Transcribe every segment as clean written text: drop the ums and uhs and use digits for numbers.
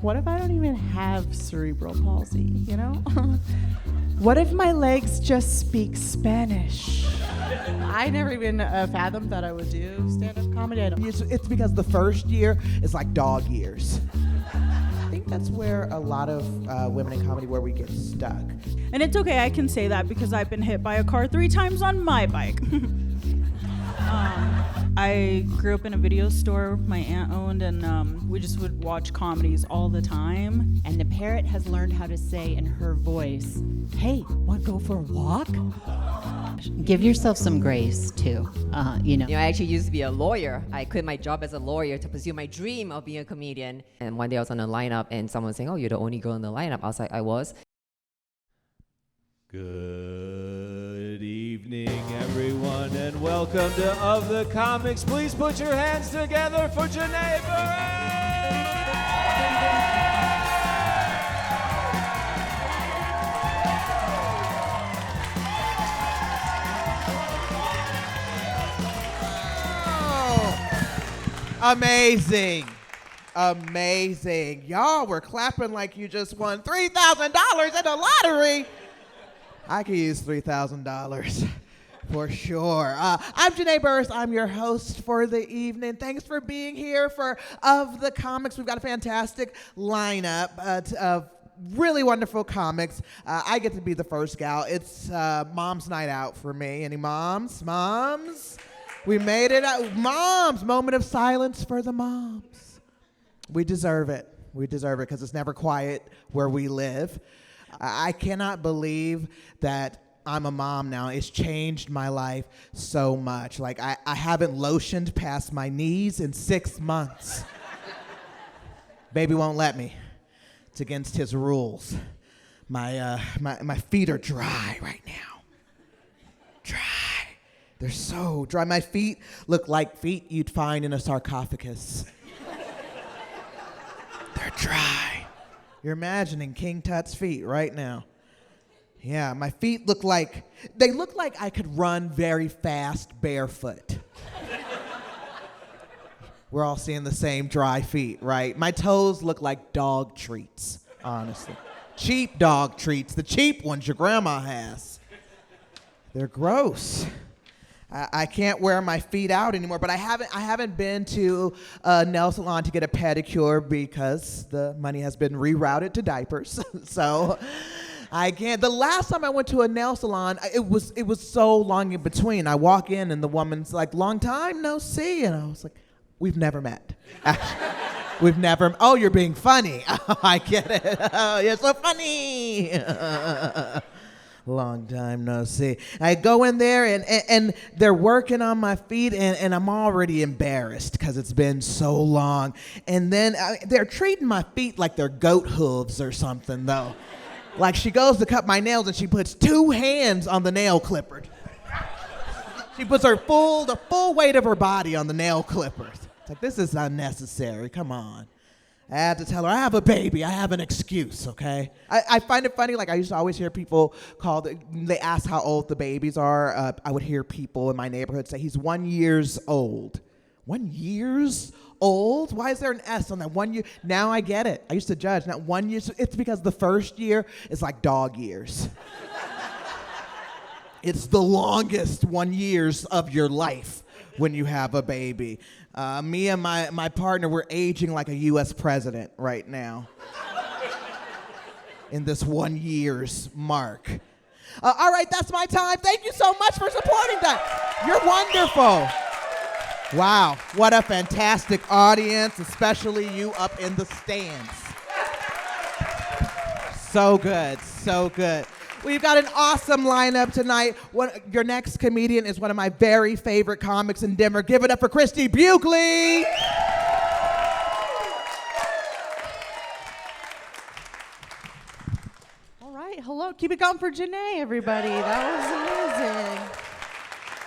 what if I don't even have cerebral palsy, you know? What if my legs just speak Spanish? I never even fathomed that I would do stand-up comedy. It's because the first year is like dog years. I think that's where a lot of women in comedy, where we get stuck. And it's okay, I can say that because I've been hit by a car 3 times on my bike. I grew up in a video store my aunt owned, and we just would watch comedies all the time. And the parrot has learned how to say in her voice, "Hey, want to go for a walk?" Give yourself some grace too, You know, I actually used to be a lawyer. I quit my job as a lawyer to pursue my dream of being a comedian. And one day I was on a lineup and someone was saying, "Oh, you're the only girl in the lineup." I was like, I was. Good evening, everyone, and welcome to Of the Comics. Please put your hands together for Janae Burris! Amazing. Amazing. Y'all were clapping like you just won $3,000 in the lottery. I could use $3,000 for sure. I'm Janae Burris. I'm your host for the evening. Thanks for being here for Of the Comics. We've got a fantastic lineup of really wonderful comics. I get to be the first gal. It's Mom's Night Out for me. Any moms? Moms? We made it out. Moms, moment of silence for the moms. We deserve it. We deserve it because it's never quiet where we live. I cannot believe that I'm a mom now. It's changed my life so much. Like, I haven't lotioned past my knees in 6 months. Baby won't let me. It's against his rules. My feet are dry right now. Dry. They're so dry. My feet look like feet you'd find in a sarcophagus. They're dry. You're imagining King Tut's feet right now. Yeah, my feet look like I could run very fast barefoot. We're all seeing the same dry feet, right? My toes look like dog treats, honestly. Cheap dog treats, the cheap ones your grandma has. They're gross. I can't wear my feet out anymore, but I haven't been to a nail salon to get a pedicure because the money has been rerouted to diapers. So I can't. The last time I went to a nail salon, it was so long in between. I walk in and the woman's like, "Long time no see," and I was like, "We've never met." We've never. Oh, you're being funny. Oh, I get it. Oh, you're so funny. Long time no see. I go in there and they're working on my feet and I'm already embarrassed because it's been so long. And then they're treating my feet like they're goat hooves or something though. Like she goes to cut my nails and she puts 2 hands on the nail clipper. She puts the full weight of her body on the nail clippers. It's like, this is unnecessary, come on. I had to tell her, I have a baby, I have an excuse, okay? I find it funny, like I used to always hear people they ask how old the babies are. I would hear people in my neighborhood say, he's 1 year old. 1 year old? Why is there an S on that 1 year? Now I get it. I used to judge, not 1 year. It's because the first year is like dog years. It's the longest 1 year of your life when you have a baby. Me and my partner, we're aging like a U.S. president right now in this 1 year's mark. All right, that's my time. Thank you so much for supporting that. You're wonderful. Wow, what a fantastic audience, especially you up in the stands. So good, so good. We've got an awesome lineup tonight. Your next comedian is one of my very favorite comics in Denver. Give it up for Christie Buchele. All right, hello. Keep it going for Janae, everybody. That was amazing.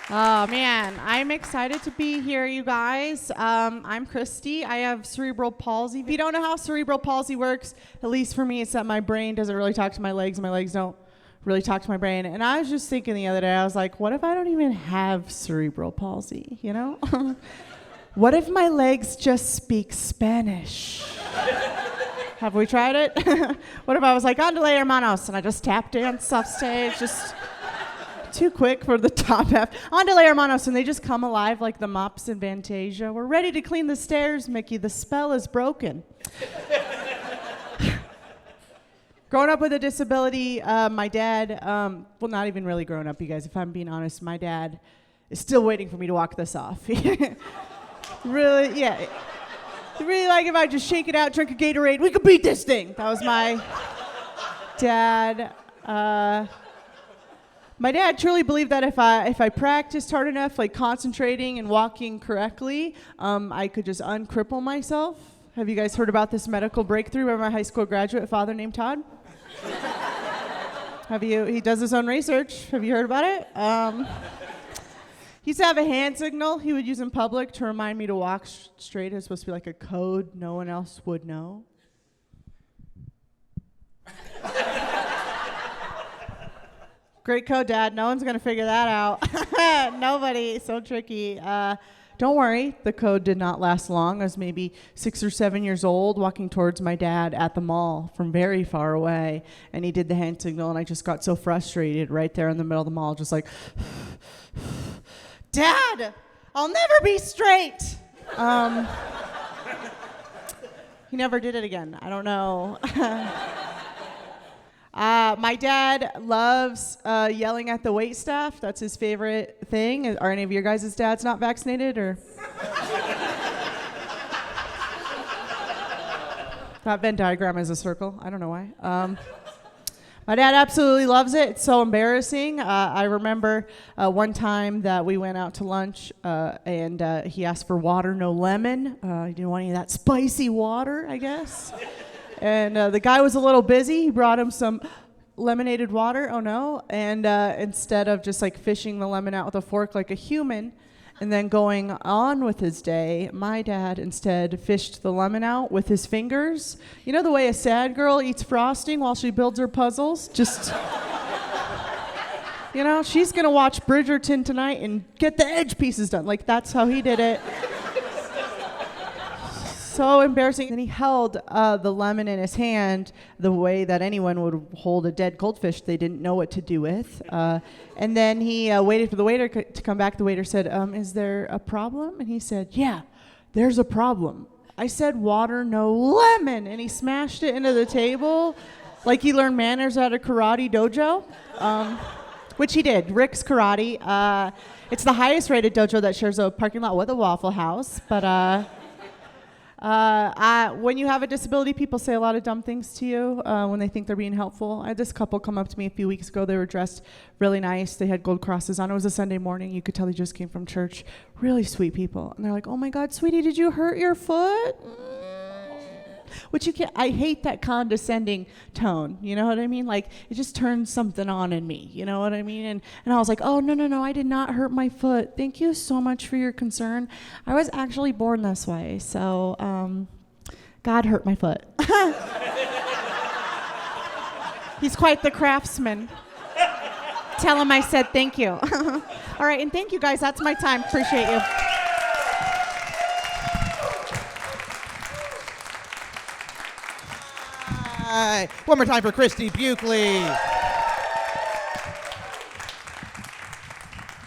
Oh, man. I'm excited to be here, you guys. I'm Christie. I have cerebral palsy. If you don't know how cerebral palsy works, at least for me, it's that my brain doesn't really talk to my legs, and my legs don't really talk to my brain. And I was just thinking the other day, I was like, what if I don't even have cerebral palsy, you know? What if my legs just speak Spanish? Have we tried it? What if I was like, Andale hermanos, and I just tap dance off stage, just too quick for the top half. Andale hermanos, and they just come alive like the mops in Fantasia. We're ready to clean the stairs, Mickey. The spell is broken. Growing up with a disability, my dad, well, not even really growing up, you guys, if I'm being honest, my dad is still waiting for me to walk this off. Really, yeah. Really like if I just shake it out, drink a Gatorade, we could beat this thing. That was my dad. My dad truly believed that if I practiced hard enough, like concentrating and walking correctly, I could just uncripple myself. Have you guys heard about this medical breakthrough by my high school graduate father named Todd? Have you? He does his own research. Have you heard about it? He used to have a hand signal he would use in public to remind me to walk straight. It was supposed to be like a code no one else would know. Great code, Dad. No one's going to figure that out. Nobody. So tricky. Don't worry. The code did not last long. I was maybe 6 or 7 years old walking towards my dad at the mall from very far away. And he did the hand signal, and I just got so frustrated right there in the middle of the mall, just like... Dad, I'll never be straight. He never did it again. I don't know. My dad loves yelling at the waitstaff. That's his favorite thing. Are any of your guys' dads not vaccinated, or? That Venn diagram is a circle. I don't know why. My dad absolutely loves it. It's so embarrassing. I remember one time that we went out to lunch and he asked for water, no lemon. He didn't want any of that spicy water, I guess. And the guy was a little busy. He brought him some lemonated water. Oh no. And instead of just like fishing the lemon out with a fork like a human and then going on with his day, my dad instead fished the lemon out with his fingers. You know the way a sad girl eats frosting while she builds her puzzles? Just, you know, she's gonna watch Bridgerton tonight and get the edge pieces done. Like, that's how he did it. So embarrassing. And he held the lemon in his hand the way that anyone would hold a dead goldfish they didn't know what to do with. And then he waited for the waiter to come back. The waiter said, is there a problem? And he said, yeah, there's a problem. I said water, no lemon. And he smashed it into the table like he learned manners at a karate dojo, which he did. Rick's Karate. It's the highest rated dojo that shares a parking lot with a Waffle House. But when you have a disability, people say a lot of dumb things to you when they think they're being helpful. I had this couple come up to me a few weeks ago. They were dressed really nice. They had gold crosses on. It was a Sunday morning. You could tell they just came from church. Really sweet people. And they're like, oh my God, sweetie, did you hurt your foot? Which you can't, I hate that condescending tone, you know what I mean? Like, it just turns something on in me, you know what I mean? And I was like, oh, no, I did not hurt my foot. Thank you so much for your concern. I was actually born this way, so God hurt my foot. He's quite the craftsman. Tell him I said thank you. All right, and thank you guys. That's my time. Appreciate you. One more time for Christie Buchele.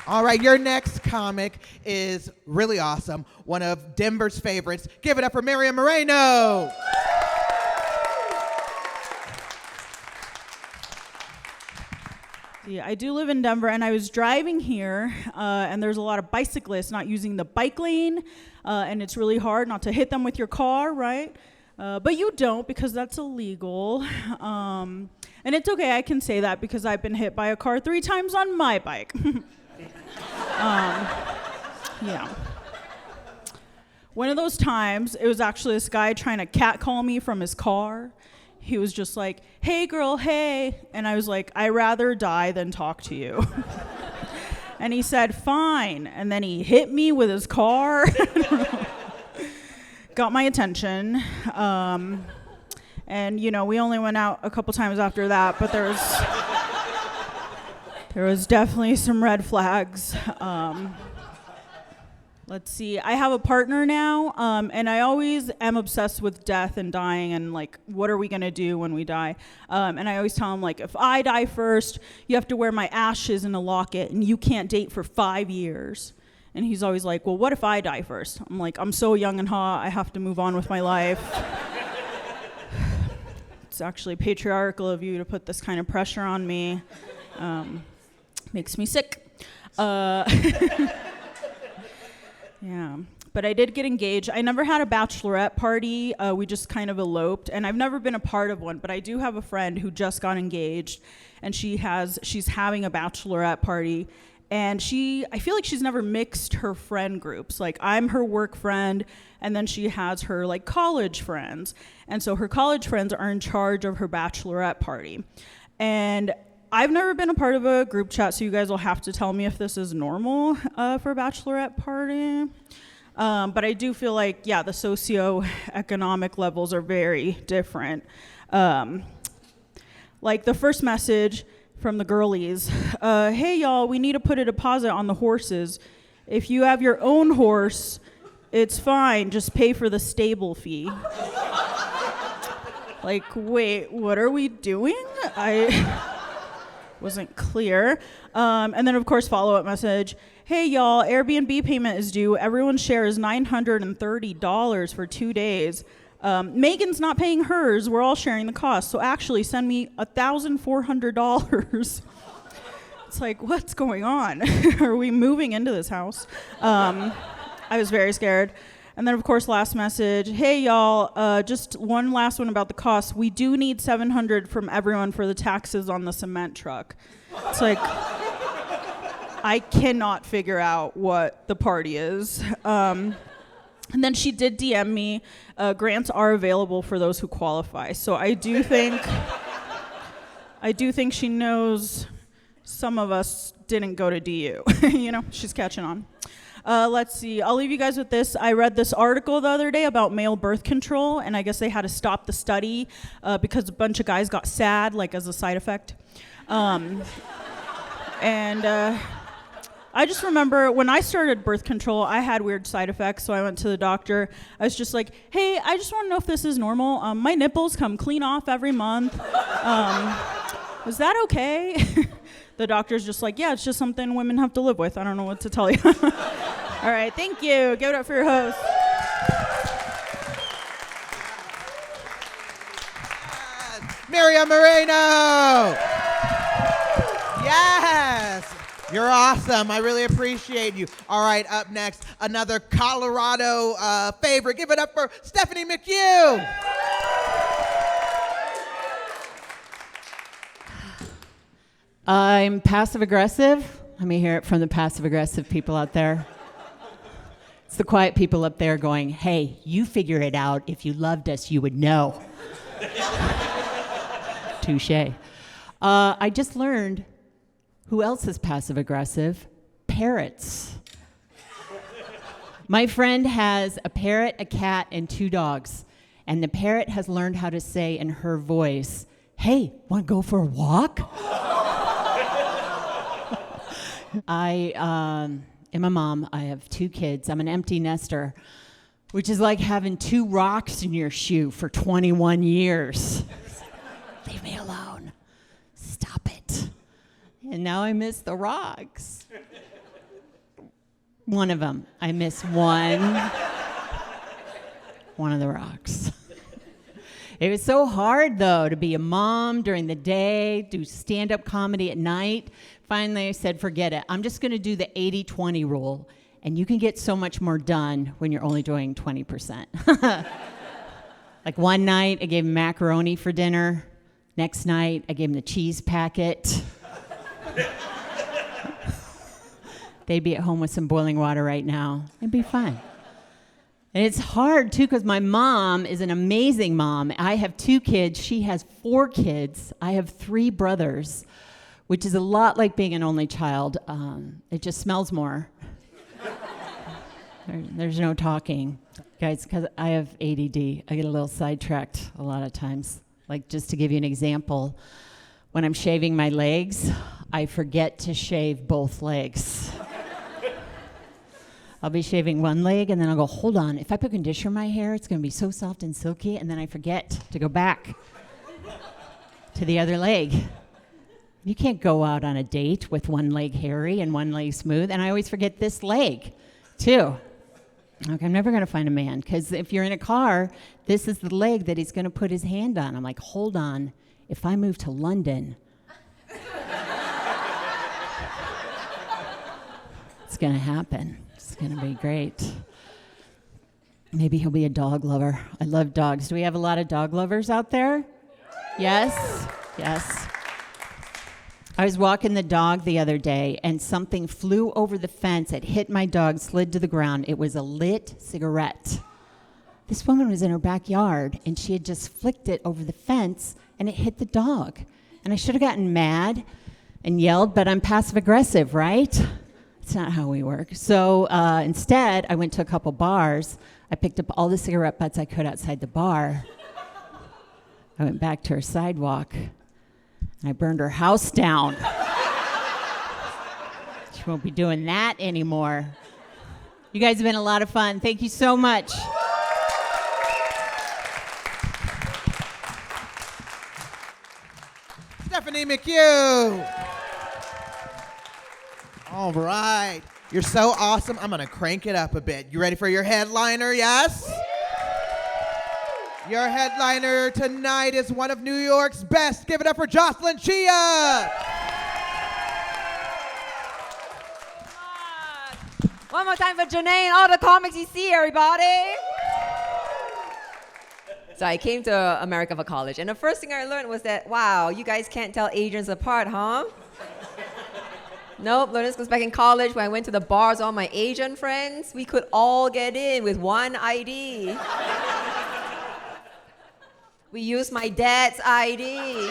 All right, your next comic is really awesome. One of Denver's favorites. Give it up for Miriam Moreno. Yeah, I do live in Denver, and I was driving here, and there's a lot of bicyclists not using the bike lane, and it's really hard not to hit them with your car, right? But you don't, because that's illegal. And it's okay, I can say that because I've been hit by a car 3 times on my bike. Yeah. One of those times, it was actually this guy trying to catcall me from his car. He was just like, hey girl, hey. And I was like, I'd rather die than talk to you. And he said, fine. And then he hit me with his car. Got my attention. And, you know, we only went out a couple times after that, but there was definitely some red flags. Let's see. I have a partner now, and I always am obsessed with death and dying and, like, what are we going to do when we die? And I always tell him, like, if I die first, you have to wear my ashes in a locket, and you can't date for 5 years. And he's always like, well, what if I die first? I'm like, I'm so young and hot, I have to move on with my life. It's actually patriarchal of you to put this kind of pressure on me. Makes me sick. Yeah, but I did get engaged. I never had a bachelorette party. We just kind of eloped, and I've never been a part of one, but I do have a friend who just got engaged, and she's having a bachelorette party, and I feel like she's never mixed her friend groups. Like, I'm her work friend, and then she has her, like, college friends, and so her college friends are in charge of her bachelorette party. And I've never been a part of a group chat, so you guys will have to tell me if this is normal for a bachelorette party. But I do feel like, yeah, the socioeconomic levels are very different. Like the first message from the girlies, hey y'all, we need to put a deposit on the horses. If you have your own horse, it's fine, just pay for the stable fee. Like, wait, what are we doing? I wasn't clear. And then, of course, follow-up message. Hey, y'all, Airbnb payment is due. Everyone's share is $930 for 2 days. Megan's not paying hers. We're all sharing the cost. So actually, send me $1,400. It's like, what's going on? Are we moving into this house? I was very scared. And then, of course, last message. Hey, y'all, just one last one about the cost. We do need $700 from everyone for the taxes on the cement truck. It's like, I cannot figure out what the party is. And then she did DM me. Grants are available for those who qualify. So I do think she knows some of us didn't go to DU. You know, she's catching on. Let's see. I'll leave you guys with this. I read this article the other day about male birth control, and I guess they had to stop the study because a bunch of guys got sad, like as a side effect. I just remember when I started birth control, I had weird side effects, so I went to the doctor. I was just like, hey, I just want to know if this is normal. My nipples come clean off every month. Is that okay? The doctor's just like, yeah, it's just something women have to live with. I don't know what to tell you. All right, thank you. Give it up for your host. Miriam Moreno! Yes! You're awesome. I really appreciate you. All right, up next, another Colorado favorite. Give it up for Stephanie McHugh. I'm passive-aggressive. Let me hear it from the passive-aggressive people out there. It's the quiet people up there going, hey, you figure it out. If you loved us, you would know. Touché. I just learned who else is passive-aggressive? Parrots. My friend has a parrot, a cat, and 2 dogs. And the parrot has learned how to say in her voice, hey, want to go for a walk? I am a mom. I have 2 kids. I'm an empty nester, which is like having 2 rocks in your shoe for 21 years. Leave me alone. Stop it. And now I miss the rocks. One of them. I miss one of the rocks. It was so hard, though, to be a mom during the day, do stand-up comedy at night. Finally, I said, forget it. I'm just going to do the 80-20 rule, and you can get so much more done when you're only doing 20%. Like one night, I gave him macaroni for dinner. Next night, I gave him the cheese packet. They'd be at home with some boiling water right now. It'd be fine. And it's hard, too, because my mom is an amazing mom. I have 2 kids. She has 4 kids. I have 3 brothers, which is a lot like being an only child. It just smells more. There's no talking. Guys, because I have ADD, I get a little sidetracked a lot of times. Like, just to give you an example, when I'm shaving my legs, I forget to shave both legs. I'll be shaving one leg, and then I'll go, hold on. If I put conditioner in my hair, it's going to be so soft and silky, and then I forget to go back to the other leg. You can't go out on a date with one leg hairy and one leg smooth, and I always forget this leg, too. Okay, I'm never going to find a man, because if you're in a car, this is the leg that he's going to put his hand on. I'm like, hold on. If I move to London, it's going to happen. It's going to be great. Maybe he'll be a dog lover. I love dogs. Do we have a lot of dog lovers out there? Yes? Yes. I was walking the dog the other day, and something flew over the fence. It hit my dog, slid to the ground. It was a lit cigarette. This woman was in her backyard, and she had just flicked it over the fence, and it hit the dog. And I should have gotten mad and yelled, but I'm passive-aggressive, right? It's not how we work. So instead, I went to a couple bars. I picked up all the cigarette butts I could outside the bar. I went back to her sidewalk, and I burned her house down. She won't be doing that anymore. You guys have been a lot of fun. Thank you so much. Stephanie McHugh. All right. You're so awesome. I'm going to crank it up a bit. You ready for your headliner, yes? Your headliner tonight is one of New York's best. Give it up for Jocelyn Chia. One more time for Janae and all the comics you see, everybody. So I came to America for college, and the first thing I learned was that, wow, you guys can't tell Asians apart, huh? Nope, learned this because back in college, when I went to the bars, all my Asian friends, we could all get in with one ID. We used my dad's ID.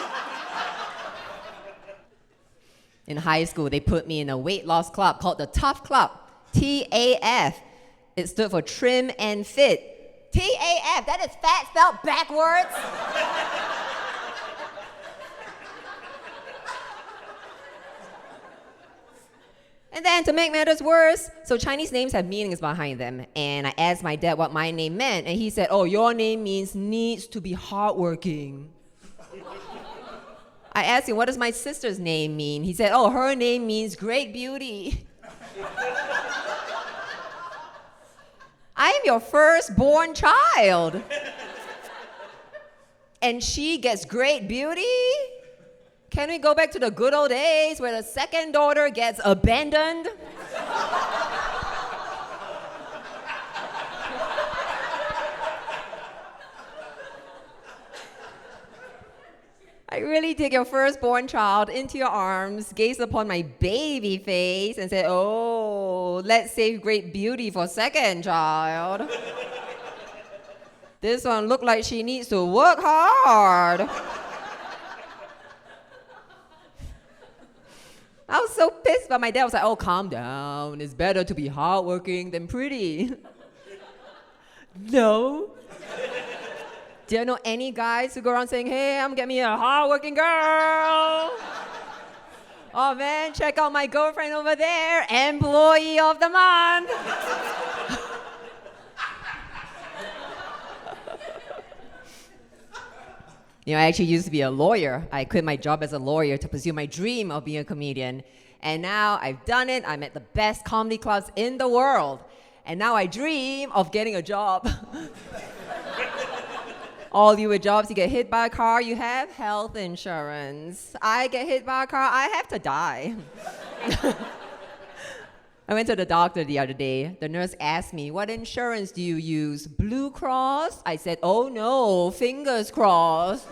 In high school, they put me in a weight loss club called the Tough Club, TAF. It stood for Trim and Fit. TAF, that is fat spelled backwards. And then to make matters worse, so Chinese names have meanings behind them. And I asked my dad what my name meant, and he said, oh, your name means needs to be hardworking. I asked him, what does my sister's name mean? He said, oh, her name means great beauty. I am your firstborn child. And she gets great beauty? Can we go back to the good old days where the second daughter gets abandoned? I really take your firstborn child into your arms, gaze upon my baby face, and say, oh, let's save great beauty for second child. This one look like she needs to work hard. I was so pissed, but my dad was like, oh, calm down. It's better to be hardworking than pretty. No. Do you know any guys who go around saying, hey, I'm getting me a hardworking girl? Oh, man, check out my girlfriend over there, employee of the month. You know, I actually used to be a lawyer. I quit my job as a lawyer to pursue my dream of being a comedian. And now I've done it. I'm at the best comedy clubs in the world. And now I dream of getting a job. All you with jobs, you get hit by a car, you have health insurance. I get hit by a car, I have to die. I went to the doctor the other day. The nurse asked me, what insurance do you use? Blue Cross? I said, oh no, fingers crossed.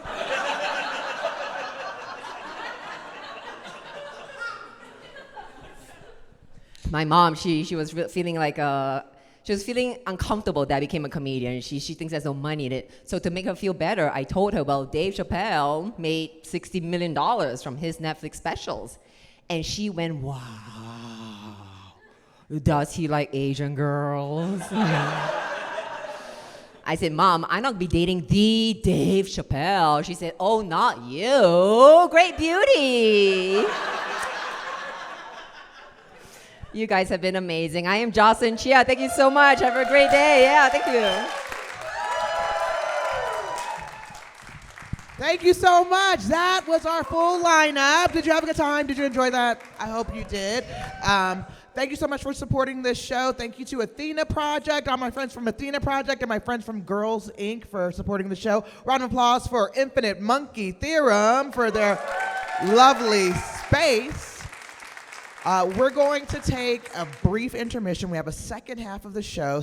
My mom, she was feeling like she was feeling uncomfortable that I became a comedian. She thinks there's no money in it. So to make her feel better, I told her, well, Dave Chappelle made $60 million from his Netflix specials. And she went, wow. Does he like Asian girls? I said, Mom, I'm not gonna be dating the Dave Chappelle. She said, oh, not you. Great beauty. You guys have been amazing. I am Jocelyn Chia. Thank you so much. Have a great day. Yeah, thank you. Thank you so much. That was our full lineup. Did you have a good time? Did you enjoy that? I hope you did. Thank you so much for supporting this show. Thank you to Athena Project, all my friends from Athena Project, and my friends from Girls Inc. for supporting the show. Round of applause for Infinite Monkey Theorem for their lovely space. We're going to take a brief intermission. We have a second half of the show.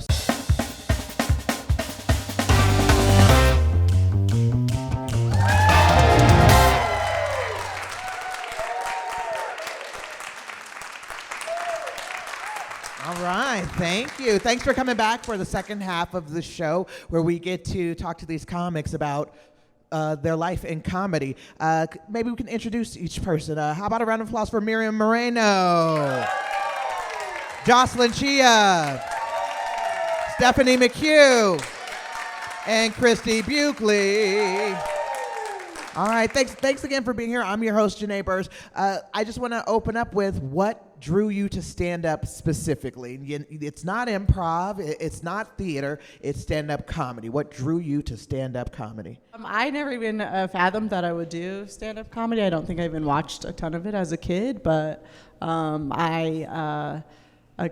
All right, thank you. Thanks for coming back for the second half of the show where we get to talk to these comics about their life in comedy. Maybe we can introduce each person. How about a round of applause for Miriam Moreno, Jocelyn Chia, Stephanie McHugh, and Christie Buchele. All right, thanks again for being here. I'm your host, Janae Burris. I just want to open up with what drew you to stand-up specifically. It's not improv, it's not theater, it's stand-up comedy. What drew you to stand-up comedy? I never even fathomed that I would do stand-up comedy. I don't think I even watched a ton of it as a kid, but a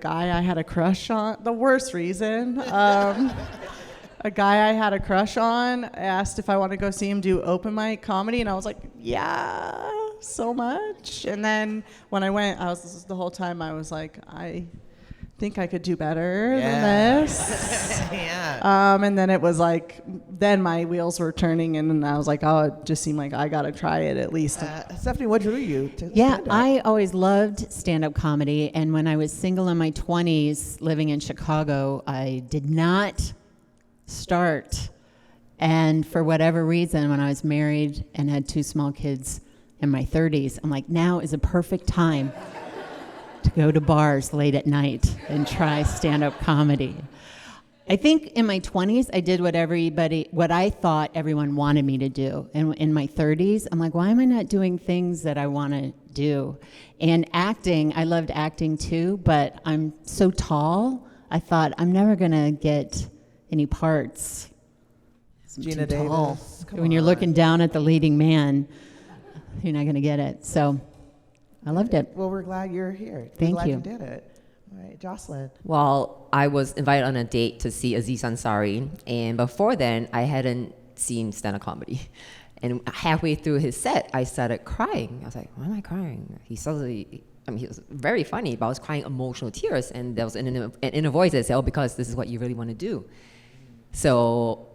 guy I had a crush on, the worst reason, a guy I had a crush on asked if I want to go see him do open mic comedy, and I was like, yeah, so much. And then when I went, the whole time I was like, I think I could do better than this. Yeah. And then it was like, then my wheels were turning, and I was like, oh, it just seemed like I got to try it at least. Stephanie, what drew you to Yeah, stand-up? I always loved stand-up comedy, and when I was single in my 20s, living in Chicago, I did not start. And for whatever reason, when I was married and had 2 small kids in my 30s, I'm like, now is a perfect time to go to bars late at night and try stand-up comedy. I think in my 20s, I did what I thought everyone wanted me to do. And in my 30s, I'm like, why am I not doing things that I want to do? And acting, I loved acting too, but I'm so tall, I thought, I'm never going to get any parts. I'm Gina too tall. Davis, come When you're on. looking down at the leading man, you're not going to get it. So I loved it. Well, we're glad you're here. We're Thank glad you. you did it. All right, Jocelyn. Well, I was invited on a date to see Aziz Ansari, and before then, I hadn't seen stand-up comedy. And halfway through his set, I started crying. I was like, why am I crying? He was very funny, but I was crying emotional tears, and there was an inner voice that said, oh, because this is what you really want to do. So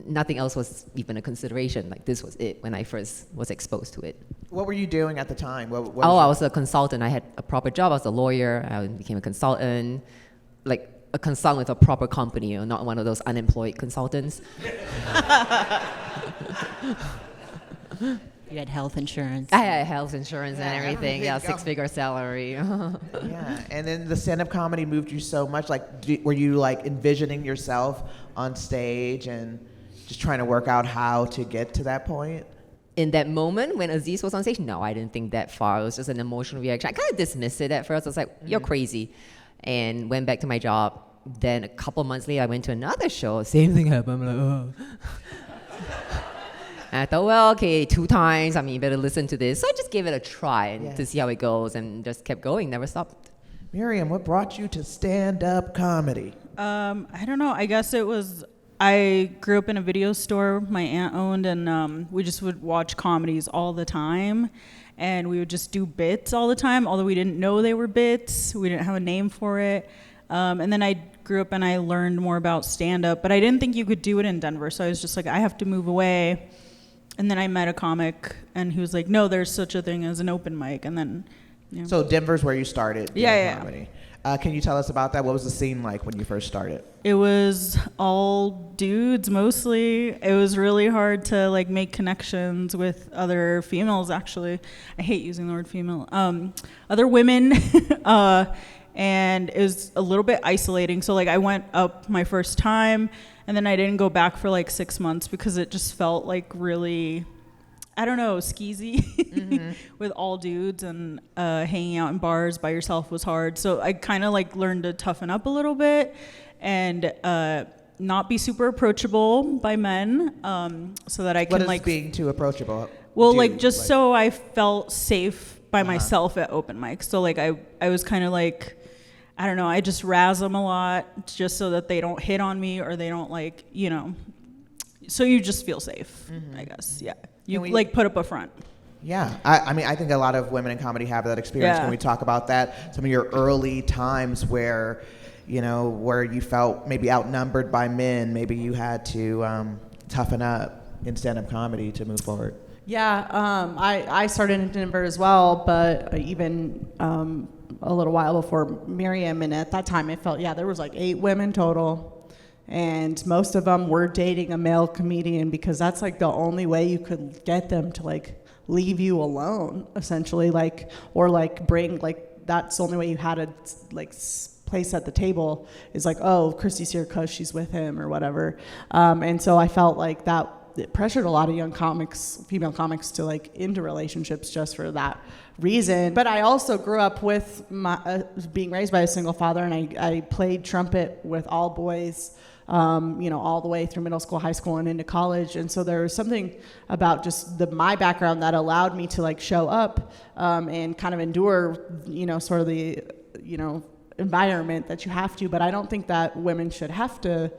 nothing else was even a consideration. Like, this was it when I first was exposed to it. What were you doing at the time? What I was a consultant. I had a proper job. I was a lawyer. I became a consultant, like a consultant with a proper company, not one of those unemployed consultants. You had health insurance. I had health insurance and everything. Yeah, everything. 6-figure salary. Yeah, and then the stand-up comedy moved you so much. Like, were you like envisioning yourself on stage and just trying to work out how to get to that point? In that moment when Aziz was on stage, no, I didn't think that far. It was just an emotional reaction. I kind of dismissed it at first. I was like, you're crazy. And went back to my job. Then a couple months later, I went to another show. Same thing happened. I'm like, oh. And I thought, well, okay, 2 times. I mean, you better listen to this. So I just gave it a try to see how it goes, and just kept going, never stopped. Miriam, what brought you to stand-up comedy? I don't know. I guess it was, I grew up in a video store my aunt owned, and we just would watch comedies all the time. And we would just do bits all the time, although we didn't know they were bits. We didn't have a name for it. And then I grew up and I learned more about stand-up, but I didn't think you could do it in Denver. So I was just like, I have to move away. And then I met a comic, and he was like, no, there's such a thing as an open mic. And then, you know. So Denver's where you started doing Yeah. comedy. Can you tell us about that? What was the scene like when you first started? It was all dudes mostly. It was really hard to like make connections with other females, actually. I hate using the word female. Other women. And it was a little bit isolating. So like I went up my first time, and then I didn't go back for like 6 months because it just felt like really, I don't know, skeezy. with all dudes, and hanging out in bars by yourself was hard. So I kind of like learned to toughen up a little bit and not be super approachable by men, so that I can What is being too approachable? Well, so I felt safe by myself at open mics. So like I was kind of like, I don't know, I just razz them a lot just so that they don't hit on me or they don't like, so you just feel safe, I guess. Yeah. You like put up a front. Yeah. I mean, I think a lot of women in comedy have that experience. When we talk about that, some of your early times where, where you felt maybe outnumbered by men, maybe you had to toughen up in stand-up comedy to move forward. Yeah, I started in Denver as well, but even a little while before Miriam, and at that time I felt, there was like 8 women total, and most of them were dating a male comedian because that's like the only way you could get them to like leave you alone, essentially, like, or like bring, like, that's the only way you had a like place at the table is like, oh, Christie's here because she's with him or whatever, and so I felt like that it pressured a lot of young comics, female comics, to like into relationships just for that reason. But I also grew up with being raised by a single father, and I played trumpet with all boys, all the way through middle school, high school, and into college. And so there was something about just my background that allowed me to like show up and kind of endure, sort of the, environment that you have to. But I don't think that women should have to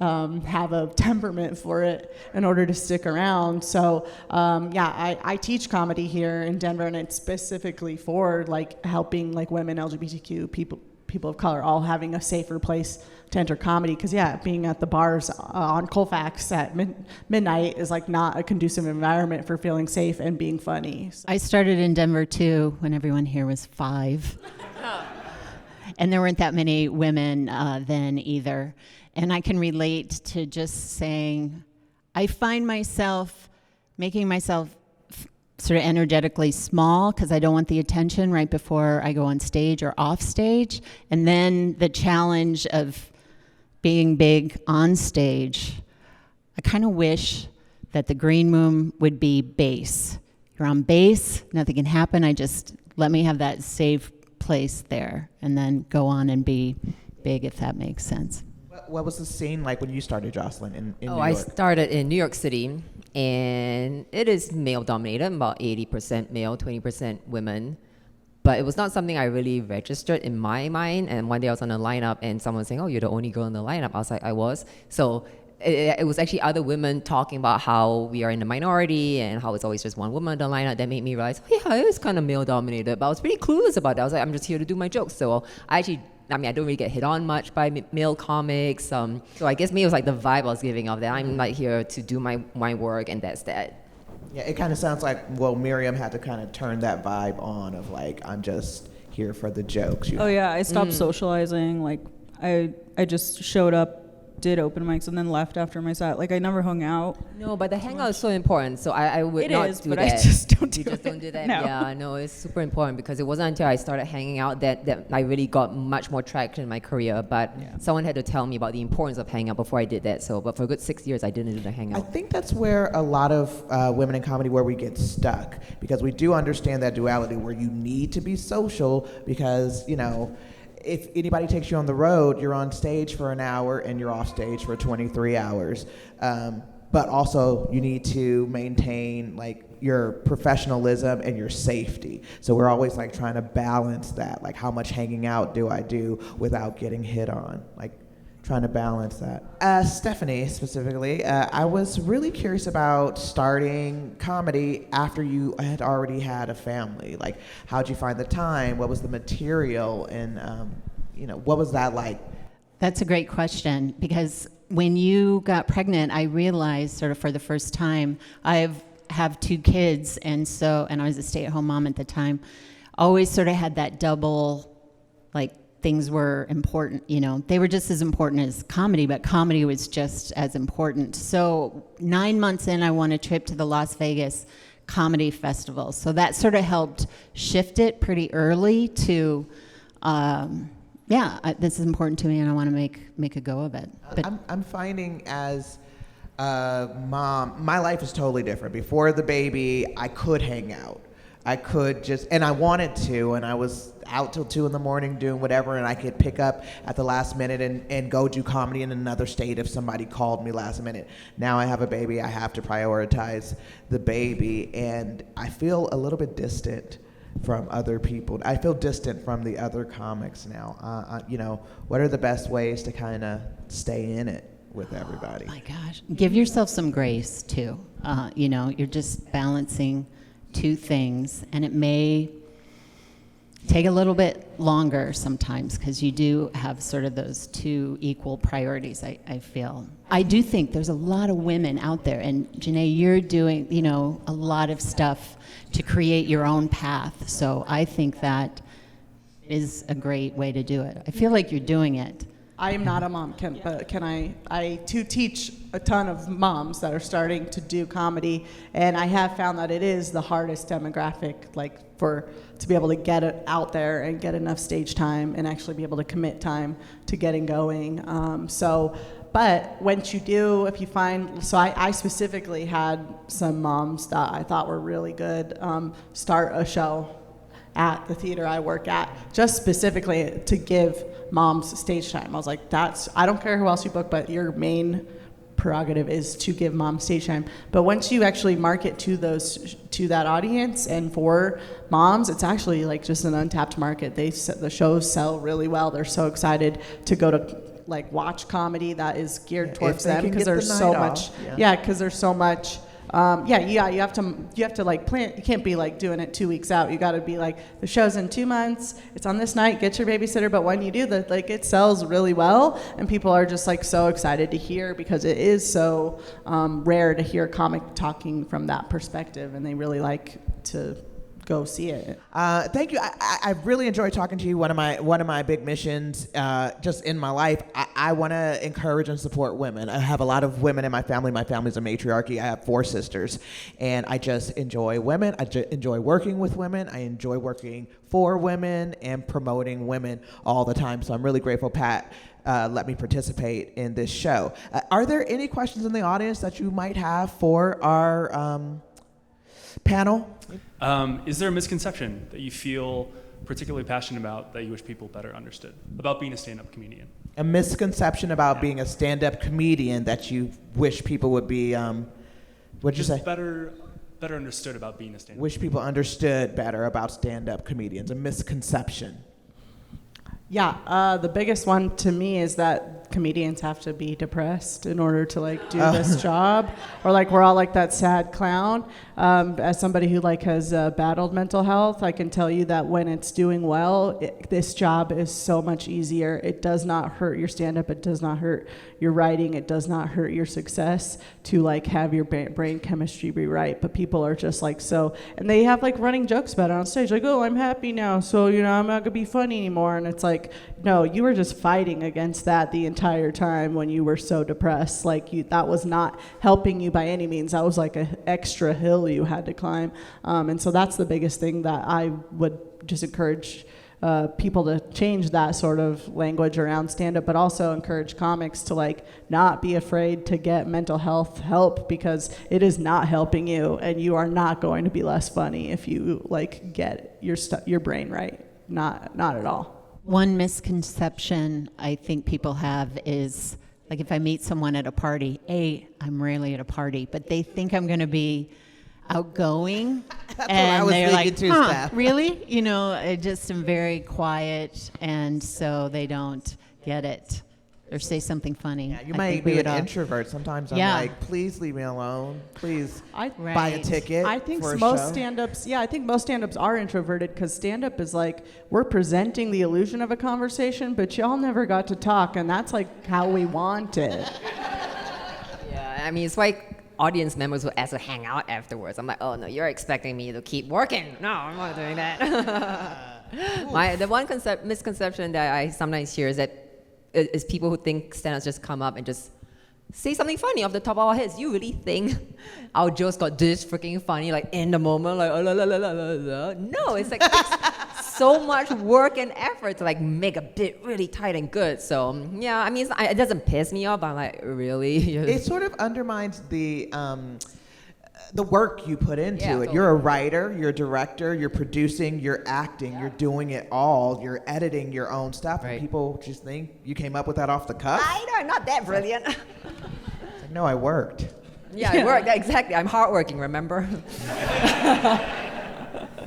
have a temperament for it in order to stick around. So I teach comedy here in Denver, and it's specifically for like helping like women, LGBTQ people of color, all having a safer place to enter comedy. Because being at the bars on Colfax at midnight is like not a conducive environment for feeling safe and being funny. I started in Denver too when everyone here was 5. And there weren't that many women then either. And I can relate to just saying, I find myself making myself sort of energetically small because I don't want the attention right before I go on stage or off stage. And then the challenge of being big on stage, I kind of wish that the green room would be base. You're on base, nothing can happen. Let me have that safe place there and then go on and be big, if that makes sense. What was the scene like when you started, Jocelyn, in New York? I started in New York City, and it is male-dominated, about 80% male, 20% women. But it was not something I really registered in my mind. And one day I was on a lineup, and someone was saying, oh, you're the only girl in the lineup. I was like, I was. So it was actually other women talking about how we are in the minority and how it's always just one woman in the lineup that made me realize, oh, yeah, it is kind of male-dominated. But I was pretty clueless about that. I was like, I'm just here to do my jokes. So I don't really get hit on much by male comics. So I guess maybe it was like the vibe I was giving off that I'm like here to do my work, and that's that. Yeah, it kind of sounds like, Miriam had to kind of turn that vibe on of like, I'm just here for the jokes. I stopped socializing. Like I just showed up, did open mics, and then left after my set. Like I never hung out. No, but the hangout is so important. So I would not do that. I just don't do you it. just don't do that? No. Yeah, no, it's super important because it wasn't until I started hanging out that I really got much more traction in my career. But someone had to tell me about the importance of hanging out before I did that. But for a good 6 years, I didn't do the hangout. I think that's where a lot of women in comedy, where we get stuck, because we do understand that duality where you need to be social because, if anybody takes you on the road, you're on stage for an hour and you're off stage for 23 hours. But also you need to maintain like your professionalism and your safety. So we're always like trying to balance that. Like how much hanging out do I do without getting hit on? Like trying to balance that. Stephanie, specifically, I was really curious about starting comedy after you had already had a family. Like, how'd you find the time? What was the material? And, what was that like? That's a great question, because when you got pregnant, I realized sort of for the first time, I have 2 kids, and I was a stay-at-home mom at the time, always sort of had that double, like, things were important, they were just as important as comedy, but comedy was just as important. So 9 months in, I won a trip to the Las Vegas Comedy Festival. So that sort of helped shift it pretty early to, this is important to me and I want to make a go of it. But I'm finding as a mom, my life is totally different. Before the baby, I could hang out. I could just, and I wanted to, and I was out till 2 a.m. doing whatever, and I could pick up at the last minute and go do comedy in another state if somebody called me last minute. Now I have a baby, I have to prioritize the baby, and I feel a little bit distant from other people. I feel distant from the other comics now. You know, what are the best ways to kind of stay in it with everybody? Oh my gosh, give yourself some grace too. You know, you're just balancing two things, and it may take a little bit longer sometimes because you do have sort of those two equal priorities, I feel. I do think there's a lot of women out there, and Janae, you're doing, you know, a lot of stuff to create your own path, so I think that is a great way to do it. I feel like you're doing it. I am not a mom, but can I do teach a ton of moms that are starting to do comedy, and I have found that it is the hardest demographic, like to be able to get it out there and get enough stage time and actually be able to commit time to getting going. But once you do, if you find, so I specifically had some moms that I thought were really good start a show at the theater I work at, just specifically to give moms stage time. I was like, I don't care who else you book, but your main prerogative is to give moms stage time. But once you actually market to that audience and for moms, it's actually like just an untapped market. The shows sell really well. They're so excited to go to like watch comedy that is geared towards them because there's so much. Yeah, because there's so much. You have to like plan. You can't be like doing it 2 weeks out. You got to be like, the show's in 2 months. It's on this night. Get your babysitter. But when you do that, like, it sells really well, and people are just like so excited to hear because it is so rare to hear a comic talking from that perspective, and they really like to go see it. Thank you. I really enjoyed talking to you. One of my big missions just in my life, I want to encourage and support women. I have a lot of women in my family. My family's a matriarchy. I have 4 sisters, and I just enjoy women. I enjoy working with women. I enjoy working for women and promoting women all the time. So I'm really grateful Pat let me participate in this show. Are there any questions in the audience that you might have for our panel? Is there a misconception that you feel particularly passionate about that you wish people better understood about being a stand-up comedian? A misconception about being a stand-up comedian that you wish people would be, what'd you say? Better understood about being a stand-up Wish people understood better about stand-up comedians. A misconception. Yeah, the biggest one to me is that comedians have to be depressed in order to like do this job, or like we're all like that sad clown. As somebody who like has battled mental health, I can tell you that when it's doing well, this job is so much easier. It does not hurt your stand-up. It does not hurt your writing. It does not hurt your success to like have your brain chemistry be right. But people are just like so, and they have like running jokes about it on stage, like, oh, I'm happy now, so you know I'm not gonna be funny anymore, and it's like, no, you were just fighting against that the entire time when you were so depressed. Like that was not helping you by any means. That was like an extra hill you had to climb. And so that's the biggest thing that I would just encourage people to change that sort of language around stand-up, but also encourage comics to like not be afraid to get mental health help, because it is not helping you, and you are not going to be less funny if you like get your brain right. Not at all. One misconception I think people have is, like, if I meet someone at a party, I'm rarely at a party, but they think I'm going to be outgoing. That's and what I was they're thinking like, too, Steph. Really? You know, I just am very quiet, and so they don't get it. Or say something funny. Yeah, you I might think we be an would all- introvert. Sometimes I'm Yeah. like, please leave me alone. Please buy a Right. ticket. I think for a most show. stand-ups, I think most stand-ups are introverted, because stand-up is like, we're presenting the illusion of a conversation, but y'all never got to talk, and that's like how we want it. Yeah, I mean, it's like audience members will ask to hang out afterwards. I'm like, oh no, you're expecting me to keep working. No, I'm not doing that. The one misconception that I sometimes hear is people who think stand-ups just come up and just say something funny off the top of our heads. You really think our jokes got this freaking funny, like in the moment, like la, la, la, la, la, la. No, it's like so much work and effort to like make a bit really tight and good. So yeah, I mean, it doesn't piss me off, but I'm like, really? It sort of undermines the work you put into it. Totally. You're a writer, you're a director, you're producing, you're acting, you're doing it all. You're editing your own stuff, and people just think you came up with that off the cuff. I know, I'm not that brilliant. It's like, no, I worked. Yeah, I worked. Exactly. I'm hardworking, remember?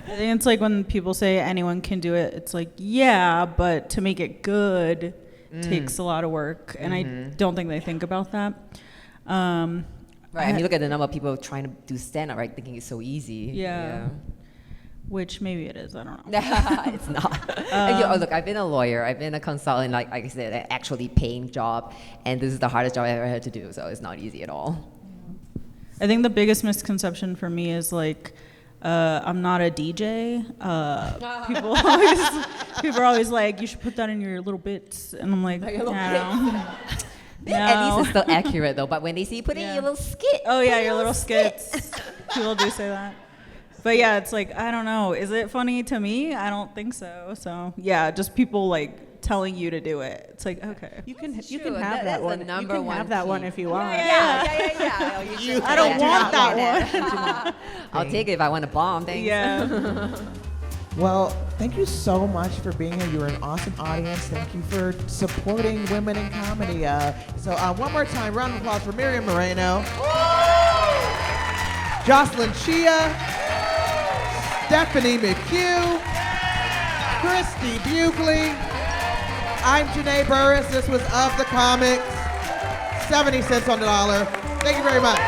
I think it's like when people say anyone can do it, it's like, yeah, but to make it good takes a lot of work. And I don't think they think about that. Right. I mean, look at the number of people trying to do stand-up, right? Thinking it's so easy. Yeah. Which maybe it is. I don't know. It's not. Look, I've been a lawyer. I've been a consultant, like I said, an actually paying job. And this is the hardest job I ever had to do. So it's not easy at all. I think the biggest misconception for me is like, I'm not a DJ. People are always like, you should put that in your little bits. And I'm like, I don't know. At least it's still accurate though. But when they see you put in your little skit. Oh yeah, your little skits. People do say that. But yeah, it's like, I don't know. Is it funny to me? I don't think so. So yeah, just people like telling you to do it. It's like, okay. You can True. have that one. You number can one have that one key. if you want. Yeah. I don't want that one. I'll take it if I want to bomb. Thanks. Yeah. Well, thank you so much for being here. You're an awesome audience. Thank you for supporting women in comedy. So one more time, round of applause for Miriam Moreno, Jocelyn Chia, Stephanie McHugh, Christie Buchele. I'm Janae Burris. This was Of the Comics. 70 cents on the dollar. Thank you very much.